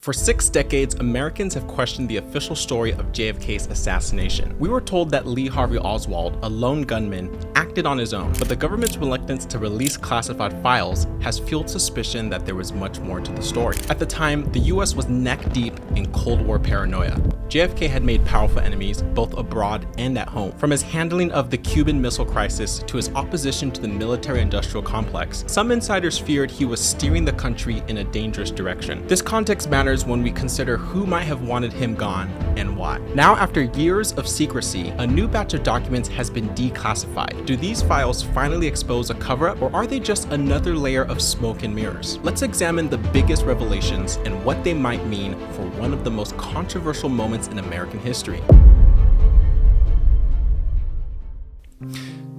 For 6 decades, Americans have questioned the official story of JFK's assassination. We were told that Lee Harvey Oswald, a lone gunman, acted on his own, but the government's reluctance to release classified files has fueled suspicion that there was much more to the story. At the time, the US was neck-deep in Cold War paranoia. JFK had made powerful enemies, both abroad and at home. From his handling of the Cuban Missile Crisis to his opposition to the military-industrial complex, some insiders feared he was steering the country in a dangerous direction. This context matters when we consider who might have wanted him gone and why. Now, after years of secrecy, a new batch of documents has been declassified. Do these files finally expose a cover-up, or are they just another layer of smoke and mirrors? Let's examine the biggest revelations and what they might mean for one of the most controversial moments in American history.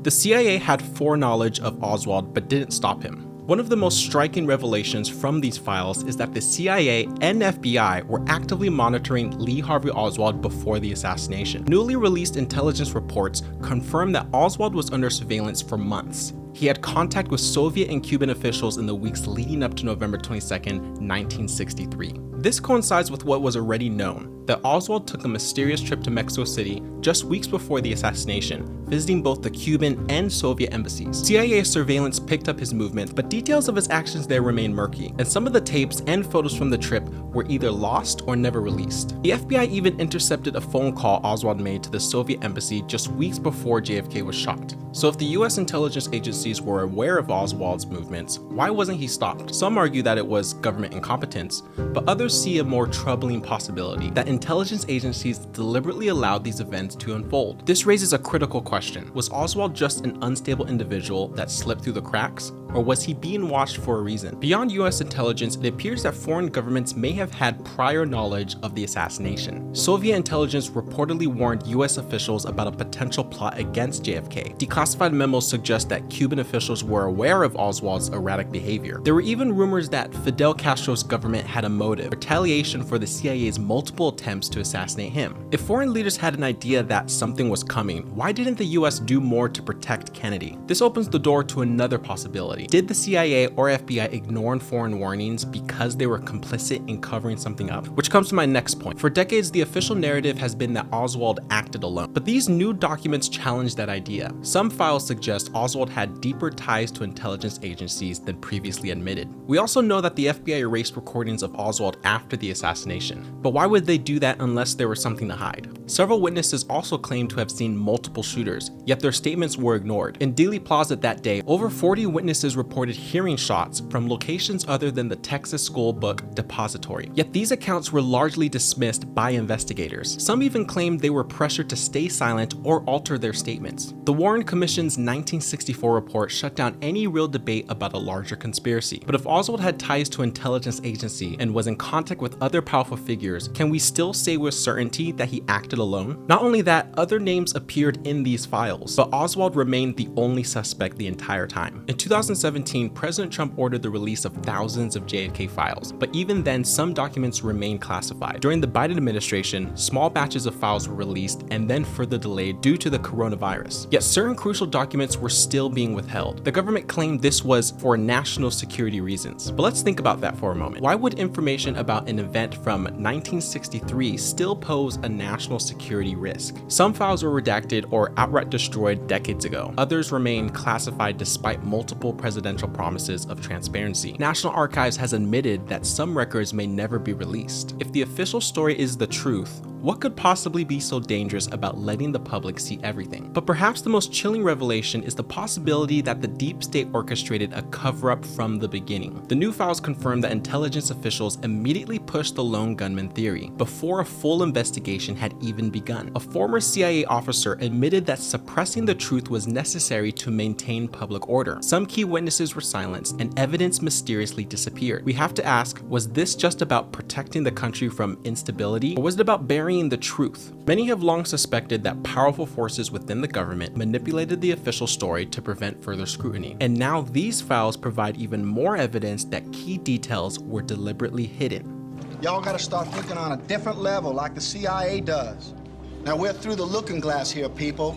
The CIA had foreknowledge of Oswald but didn't stop him. One of the most striking revelations from these files is that the CIA and FBI were actively monitoring Lee Harvey Oswald before the assassination. Newly released intelligence reports confirm that Oswald was under surveillance for months. He had contact with Soviet and Cuban officials in the weeks leading up to November 22, 1963. This coincides with what was already known, that Oswald took a mysterious trip to Mexico City just weeks before the assassination, visiting both the Cuban and Soviet embassies. CIA surveillance picked up his movements, but details of his actions there remain murky, and some of the tapes and photos from the trip were either lost or never released. The FBI even intercepted a phone call Oswald made to the Soviet embassy just weeks before JFK was shot. So if the US intelligence agencies were aware of Oswald's movements, why wasn't he stopped? Some argue that it was government incompetence, but others see a more troubling possibility, that intelligence agencies deliberately allowed these events to unfold. This raises a critical question. Was Oswald just an unstable individual that slipped through the cracks? Or was he being watched for a reason? Beyond US intelligence, it appears that foreign governments may have had prior knowledge of the assassination. Soviet intelligence reportedly warned US officials about a potential plot against JFK. Declassified memos suggest that Cuban officials were aware of Oswald's erratic behavior. There were even rumors that Fidel Castro's government had a motive, retaliation for the CIA's multiple attempts to assassinate him. If foreign leaders had an idea that something was coming, why didn't the US do more to protect Kennedy? This opens the door to another possibility. Did the CIA or FBI ignore foreign warnings because they were complicit in covering something up? Which comes to my next point. For decades, the official narrative has been that Oswald acted alone, but these new documents challenge that idea. Some files suggest Oswald had deeper ties to intelligence agencies than previously admitted. We also know that the FBI erased recordings of Oswald after the assassination, but why would they do that unless there was something to hide? Several witnesses also claim to have seen multiple shooters, yet their statements were ignored. In Dealey Plaza that day, over 40 witnesses reported hearing shots from locations other than the Texas School Book Depository. Yet these accounts were largely dismissed by investigators. Some even claimed they were pressured to stay silent or alter their statements. The Warren Commission's 1964 report shut down any real debate about a larger conspiracy. But if Oswald had ties to an intelligence agency and was in contact with other powerful figures, can we still say with certainty that he acted alone? Not only that, other names appeared in these files, but Oswald remained the only suspect the entire time. In 2017, President Trump ordered the release of thousands of JFK files, but even then, some documents remained classified. During the Biden administration, small batches of files were released and then further delayed due to the coronavirus. Yet certain crucial documents were still being withheld. The government claimed this was for national security reasons. But let's think about that for a moment. Why would information about an event from 1963 still pose a national security risk? Some files were redacted or outright destroyed decades ago. Others remain classified despite multiple presidential promises of transparency. National Archives has admitted that some records may never be released. If the official story is the truth, what could possibly be so dangerous about letting the public see everything? But perhaps the most chilling revelation is the possibility that the deep state orchestrated a cover-up from the beginning. The new files confirm that intelligence officials immediately pushed the lone gunman theory before a full investigation had even begun. A former CIA officer admitted that suppressing the truth was necessary to maintain public order. Some key witnesses were silenced and evidence mysteriously disappeared. We have to ask, was this just about protecting the country from instability, or was it about burying the truth? Many have long suspected that powerful forces within the government manipulated the official story to prevent further scrutiny. And now these files provide even more evidence that key details were deliberately hidden. Y'all gotta start thinking on a different level like the CIA does. Now we're through the looking glass here, people.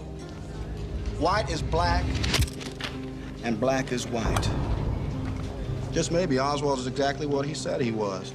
White is black, and black is white. Just maybe Oswald is exactly what he said he was.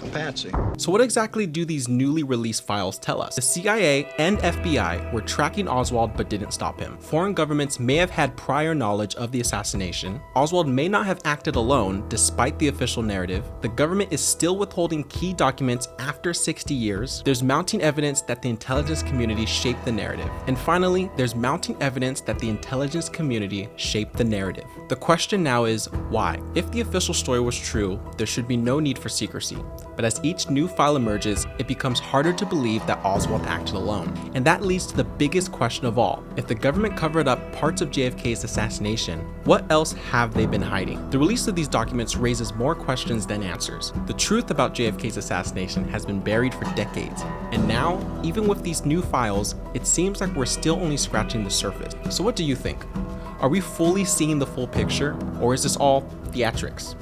a patsy. So what exactly do these newly released files tell us? The CIA and FBI were tracking Oswald but didn't stop him. Foreign governments may have had prior knowledge of the assassination. Oswald may not have acted alone despite the official narrative. The government is still withholding key documents after 60 years. There's mounting evidence that the intelligence community shaped the narrative. And finally, there's mounting evidence that the intelligence community shaped the narrative. The question now is, why? If the official story was true, there should be no need for secrecy. But as each new file emerges, it becomes harder to believe that Oswald acted alone. And that leads to the biggest question of all. If the government covered up parts of JFK's assassination, what else have they been hiding? The release of these documents raises more questions than answers. The truth about JFK's assassination has been buried for decades. And now, even with these new files, it seems like we're still only scratching the surface. So what do you think? Are we fully seeing the full picture, or is this all theatrics?